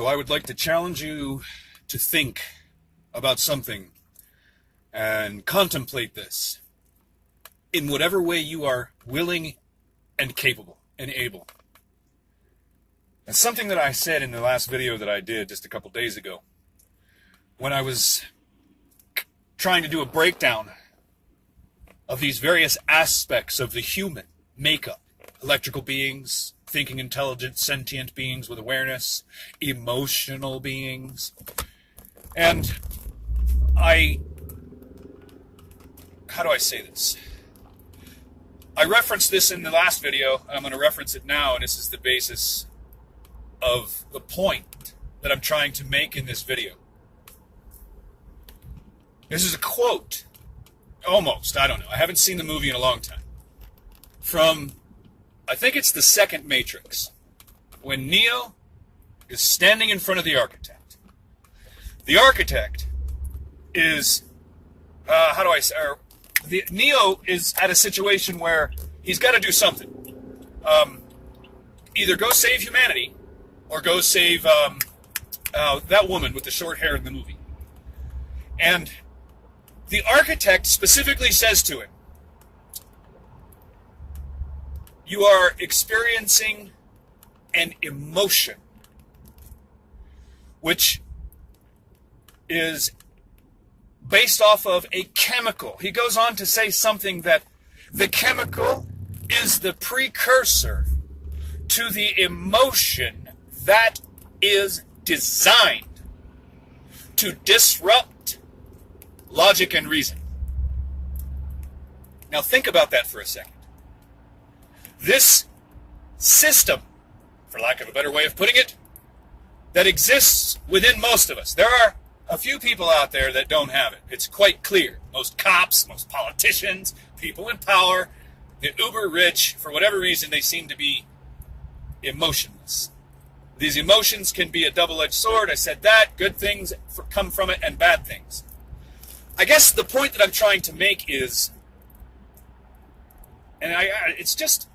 So I would like to challenge you to think about something and contemplate this in whatever way you are willing and capable and able. And something that I said in the last video that I did just a couple days ago, when I was trying to do a breakdown of these various aspects of the human makeup: electrical beings, thinking, intelligent, sentient beings with awareness, emotional beings. And how do I say this? I referenced this in the last video, and I'm going to reference it now, and this is the basis of the point that I'm trying to make in this video. This is a quote, almost, I don't know, I haven't seen the movie in a long time, from, I think it's the second Matrix, when Neo is standing in front of the architect. The architect is, Neo is at a situation where he's got to do something. Either go save humanity, or go save that woman with the short hair in the movie. And the architect specifically says to him, you are experiencing an emotion, which is based off of a chemical. He goes on to say something that the chemical is the precursor to the emotion that is designed to disrupt logic and reason. Now think about that for a second. This system, for lack of a better way of putting it, that exists within most of us. There are a few people out there that don't have it. It's quite clear. Most cops, most politicians, people in power, the uber rich, for whatever reason, they seem to be emotionless. These emotions can be a double-edged sword. I said that. Good things come from it and bad things. I guess the point that I'm trying to make is, and it's just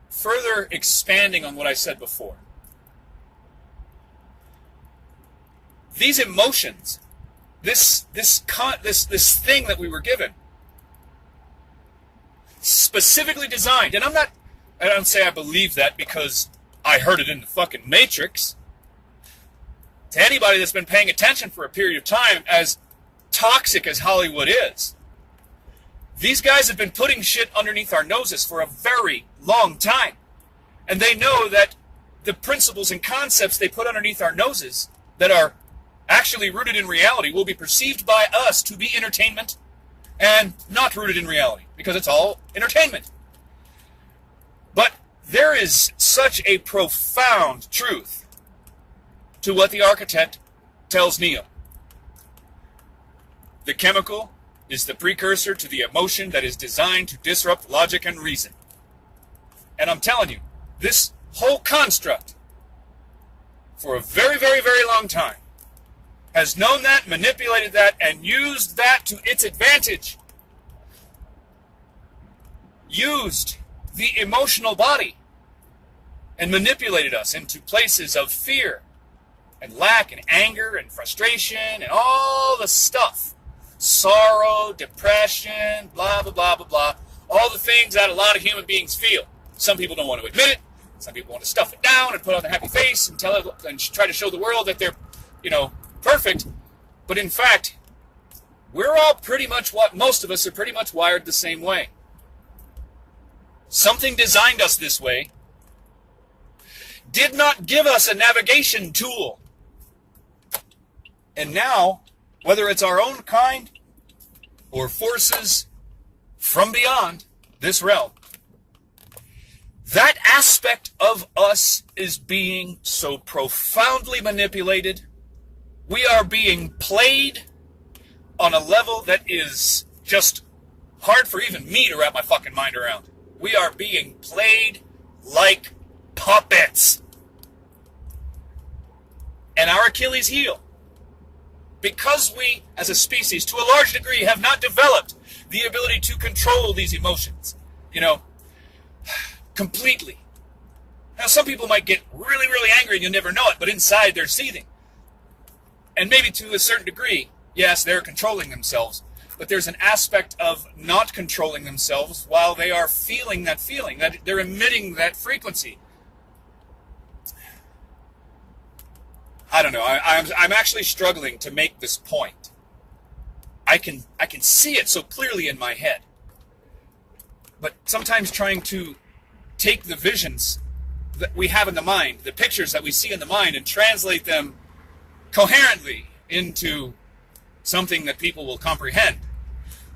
further expanding on what I said before. These emotions, this thing that we were given, specifically designed, and I don't say I believe that because I heard it in the fucking Matrix. To anybody that's been paying attention for a period of time, as toxic as Hollywood is, these guys have been putting shit underneath our noses for a very long time. And they know that the principles and concepts they put underneath our noses that are actually rooted in reality will be perceived by us to be entertainment and not rooted in reality, because it's all entertainment. But there is such a profound truth to what the architect tells Neo. The chemical is the precursor to the emotion that is designed to disrupt logic and reason. And I'm telling you, this whole construct, for a very, very, very long time, has known that, manipulated that, and used that to its advantage. Used the emotional body and manipulated us into places of fear and lack and anger and frustration and all the stuff. Sorrow, depression, blah, blah, blah, blah, blah. All the things that a lot of human beings feel. Some people don't want to admit it. Some people want to stuff it down and put on a happy face and tell it and try to show the world that they're, perfect. But in fact, we're all most of us are pretty much wired the same way. Something designed us this way, did not give us a navigation tool. And now, whether it's our own kind or forces from beyond this realm, that aspect of us is being so profoundly manipulated. We are being played on a level that is just hard for even me to wrap my fucking mind around. We are being played like puppets. And our Achilles heel, because we, as a species, to a large degree, have not developed the ability to control these emotions, completely. Now, some people might get really, really angry and you'll never know it, but inside they're seething. And maybe to a certain degree, yes, they're controlling themselves, but there's an aspect of not controlling themselves while they are feeling, that they're emitting that frequency. I don't know. I'm actually struggling to make this point. I can see it so clearly in my head. But sometimes trying to take the visions that we have in the mind, the pictures that we see in the mind, and translate them coherently into something that people will comprehend.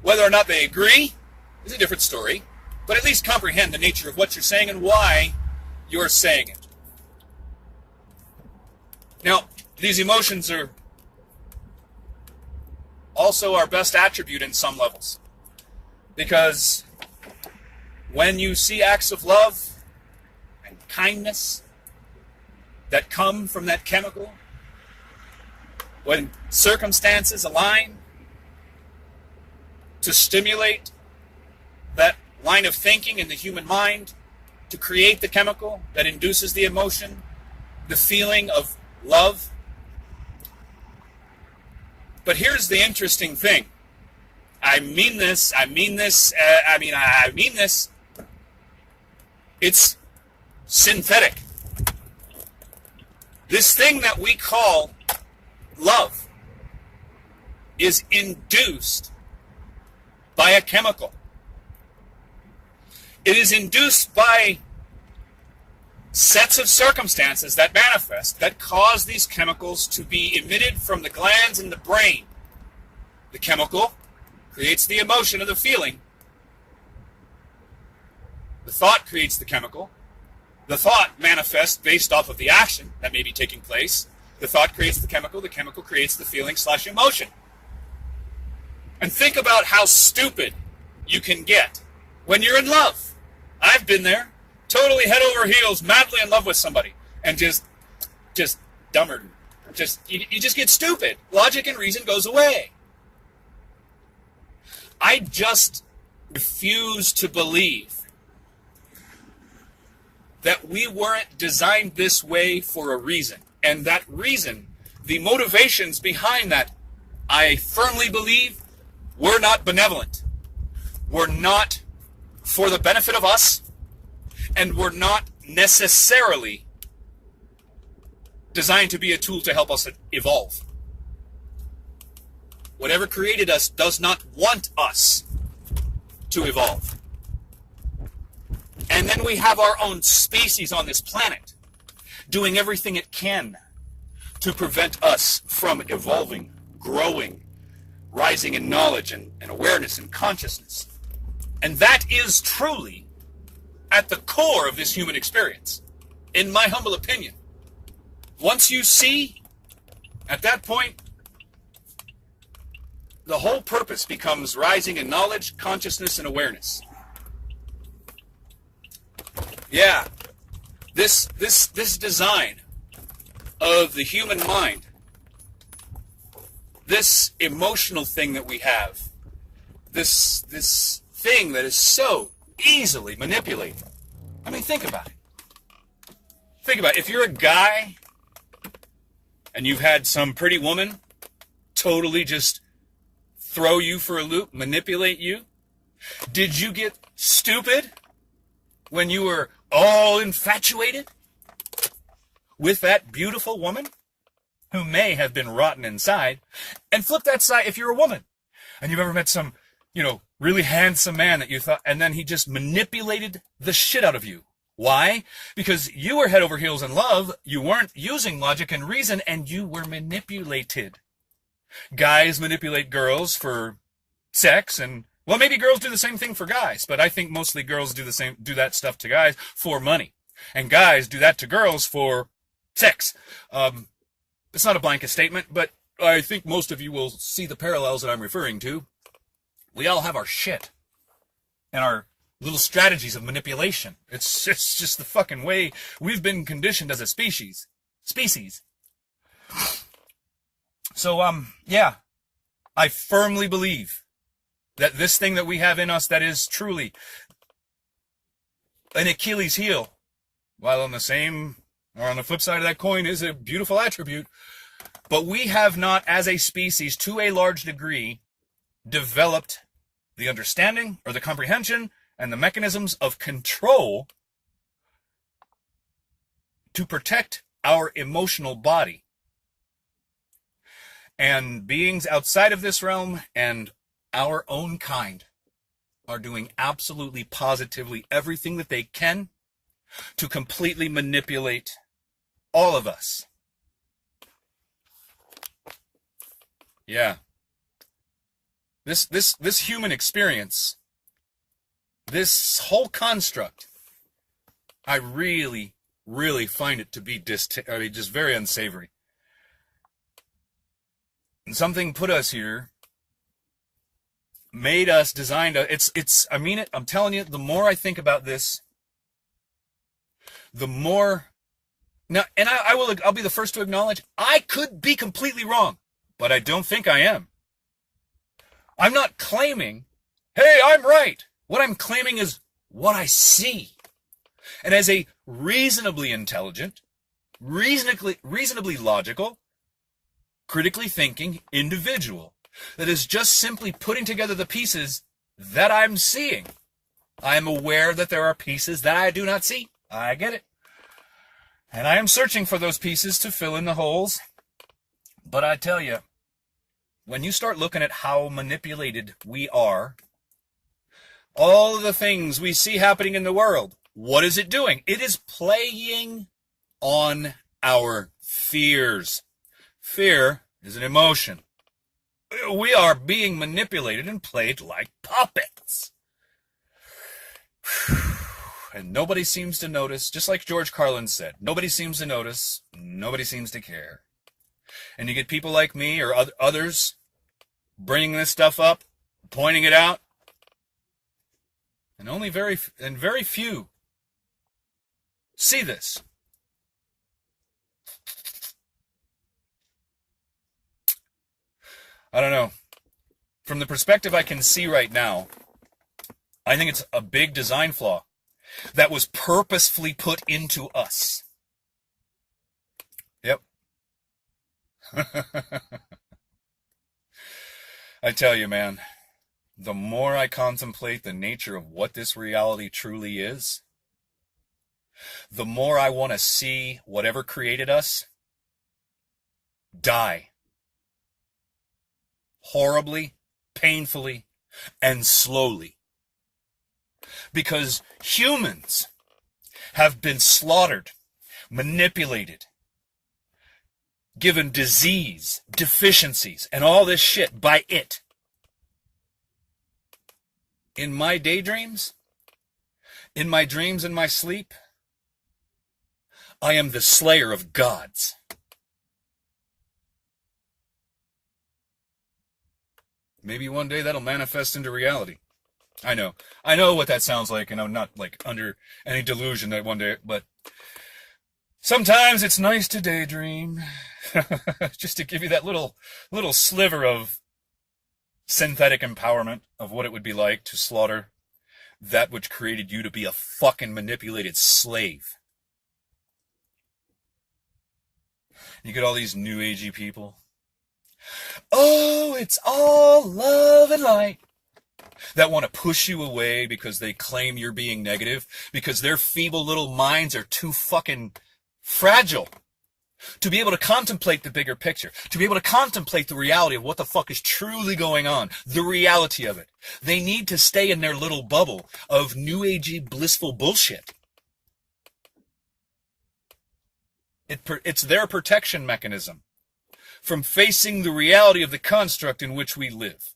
Whether or not they agree is a different story, but at least comprehend the nature of what you're saying and why you're saying it. Now, these emotions are also our best attribute in some levels, because when you see acts of love and kindness that come from that chemical, when circumstances align to stimulate that line of thinking in the human mind to create the chemical that induces the emotion, the feeling of love. But here's the interesting thing. I mean this. It's synthetic. This thing that we call love is induced by a chemical. It is induced by sets of circumstances that manifest, that cause these chemicals to be emitted from the glands in the brain. The chemical creates the emotion of the feeling. The thought creates the chemical. The thought manifests based off of the action that may be taking place. The thought creates the chemical creates the feeling/emotion. And think about how stupid you can get when you're in love. I've been there. Totally head over heels, madly in love with somebody. And just dumber. You just get stupid. Logic and reason goes away. I just refuse to believe that we weren't designed this way for a reason. And that reason, the motivations behind that, I firmly believe, were not benevolent. Were not for the benefit of us, and were not necessarily designed to be a tool to help us evolve. Whatever created us does not want us to evolve. And then we have our own species on this planet doing everything it can to prevent us from evolving, growing, rising in knowledge and awareness and consciousness. And that is truly at the core of this human experience, in my humble opinion. Once you see, at that point, the whole purpose becomes rising in knowledge, consciousness, and awareness. Yeah, this design of the human mind, this emotional thing that we have, this thing that is so easily manipulated. I mean, think about it. Think about it. If you're a guy and you've had some pretty woman totally just throw you for a loop, manipulate you, did you get stupid when you were all infatuated with that beautiful woman who may have been rotten inside? And flip that side, if you're a woman and you've ever met some, really handsome man that you thought, and then he just manipulated the shit out of you. Why? Because you were head over heels in love, you weren't using logic and reason, and you were manipulated. Guys manipulate girls for sex, and well, maybe girls do the same thing for guys, but I think mostly girls do that stuff to guys for money, and guys do that to girls for sex. It's not a blanket statement, but I think most of you will see the parallels that I'm referring to. We all have our shit and our little strategies of manipulation. It's just the fucking way we've been conditioned as a species. So, yeah, I firmly believe that this thing that we have in us that is truly an Achilles heel while on the flip side of that coin is a beautiful attribute. But we have not, as a species, to a large degree, developed the understanding or the comprehension and the mechanisms of control to protect our emotional body. And beings outside of this realm and our own kind are doing absolutely positively everything that they can to completely manipulate all of us. Yeah. This human experience, this whole construct, I really, really find it to be just very unsavory. And something put us here, made us, designed us. I mean it, I'm telling you, the more I think about this, the more, now, and I'll be the first to acknowledge, I could be completely wrong, but I don't think I am. I'm not claiming, hey, I'm right. What I'm claiming is what I see. And as a reasonably intelligent, reasonably logical, critically thinking individual that is just simply putting together the pieces that I'm seeing. I am aware that there are pieces that I do not see. I get it. And I am searching for those pieces to fill in the holes. But I tell you, when you start looking at how manipulated we are, all of the things we see happening in the world, what is it doing? It is playing on our fears. Fear is an emotion. We are being manipulated and played like puppets. And nobody seems to notice, just like George Carlin said, nobody seems to notice, nobody seems to care. And you get people like me or others bringing this stuff up, pointing it out, and very few see this. I don't know. From the perspective I can see right now, I think it's a big design flaw that was purposefully put into us. Yep. I tell you, man, the more I contemplate the nature of what this reality truly is, the more I want to see whatever created us die. Horribly, painfully, and slowly. Because humans have been slaughtered, manipulated, given disease, deficiencies, and all this shit by it. In my daydreams, in my dreams and my sleep, I am the slayer of gods. Maybe one day that'll manifest into reality. I know what that sounds like, and I'm not like under any delusion that one day, but sometimes it's nice to daydream, just to give you that little sliver of synthetic empowerment of what it would be like to slaughter that which created you to be a fucking manipulated slave. You get all these new agey people. Oh, it's all love and light. That want to push you away because they claim you're being negative, because their feeble little minds are too fucking fragile to be able to contemplate the bigger picture, to be able to contemplate the reality of what the fuck is truly going on, the reality of it. They need to stay in their little bubble of new agey blissful bullshit. It's their protection mechanism from facing the reality of the construct in which we live.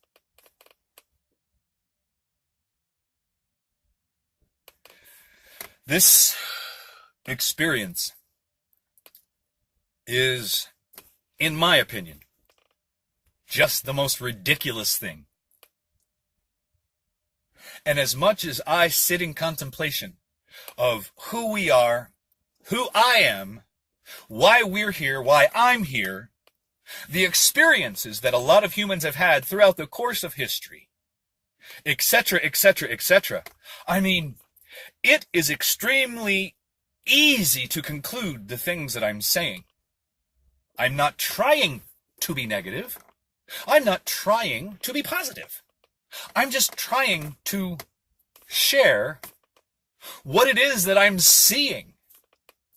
This experience is, in my opinion, just the most ridiculous thing. And as much as I sit in contemplation of who we are, who I am, why we're here, why I'm here, the experiences that a lot of humans have had throughout the course of history, etc., etc., etc. I mean, it is extremely easy to conclude the things that I'm saying. I'm not trying to be negative. I'm not trying to be positive. I'm just trying to share what it is that I'm seeing.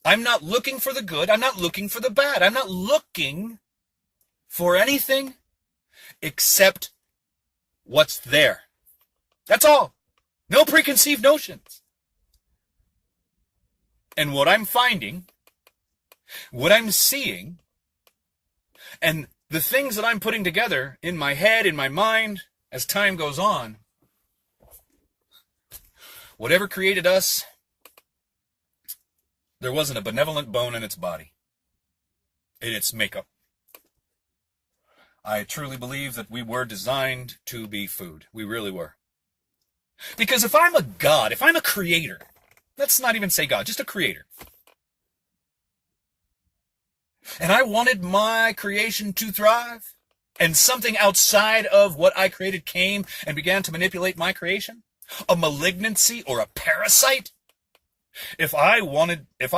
I'm not looking for the good. I'm not looking for the bad. I'm not looking for anything except what's there. That's all. No preconceived notions. And what I'm finding, what I'm seeing, and the things that I'm putting together in my head, in my mind, as time goes on, whatever created us, there wasn't a benevolent bone in its body, in its makeup. I truly believe that we were designed to be food. We really were. Because if I'm a God, if I'm a creator, let's not even say God, just a creator, and I wanted my creation to thrive, and something outside of what I created came and began to manipulate my creation, a malignancy or a parasite, if I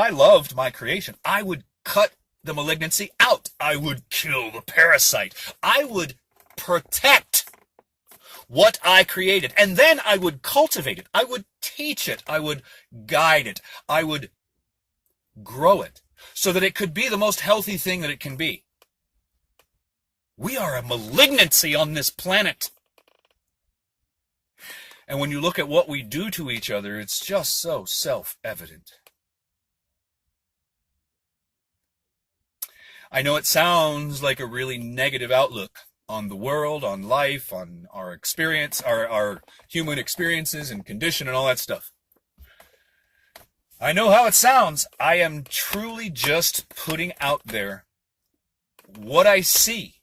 loved my creation, I would cut the malignancy out. I would kill the parasite. I would protect what I created. And then I would cultivate it. I would teach it. I would guide it. I would grow it so that it could be the most healthy thing that it can be. We are a malignancy on this planet. And when you look at what we do to each other, it's just so self-evident. I know it sounds like a really negative outlook on the world, on life, on our experience, our human experiences and condition and all that stuff. I know how it sounds. I am truly just putting out there what I see.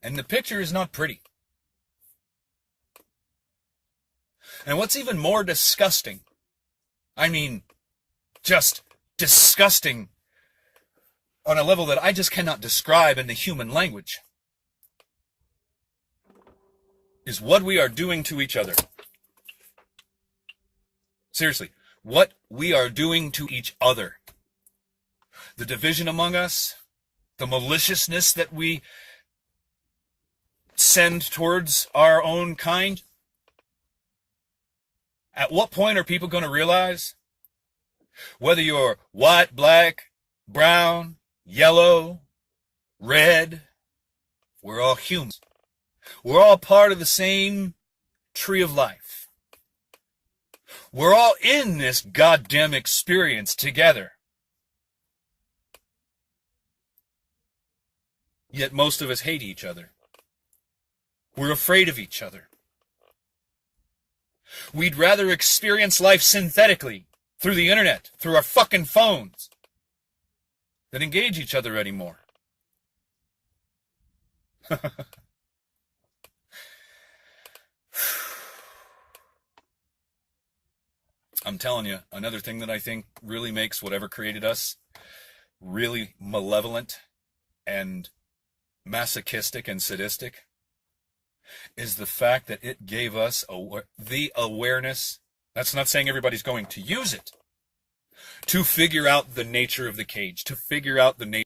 And the picture is not pretty. And what's even more disgusting, I mean, just disgusting on a level that I just cannot describe in the human language, is what we are doing to each other. Seriously, what we are doing to each other. The division among us, the maliciousness that we send towards our own kind. At what point are people going to realize, whether you're white, black, brown, yellow, red, we're all humans. We're all part of the same tree of life. We're all in this goddamn experience together. Yet most of us hate each other. We're afraid of each other. We'd rather experience life synthetically, through the internet, through our fucking phones, than engage each other anymore. I'm telling you, another thing that I think really makes whatever created us really malevolent and masochistic and sadistic is the fact that it gave us the awareness. That's not saying everybody's going to use it. To figure out the nature of the cage, to figure out the nature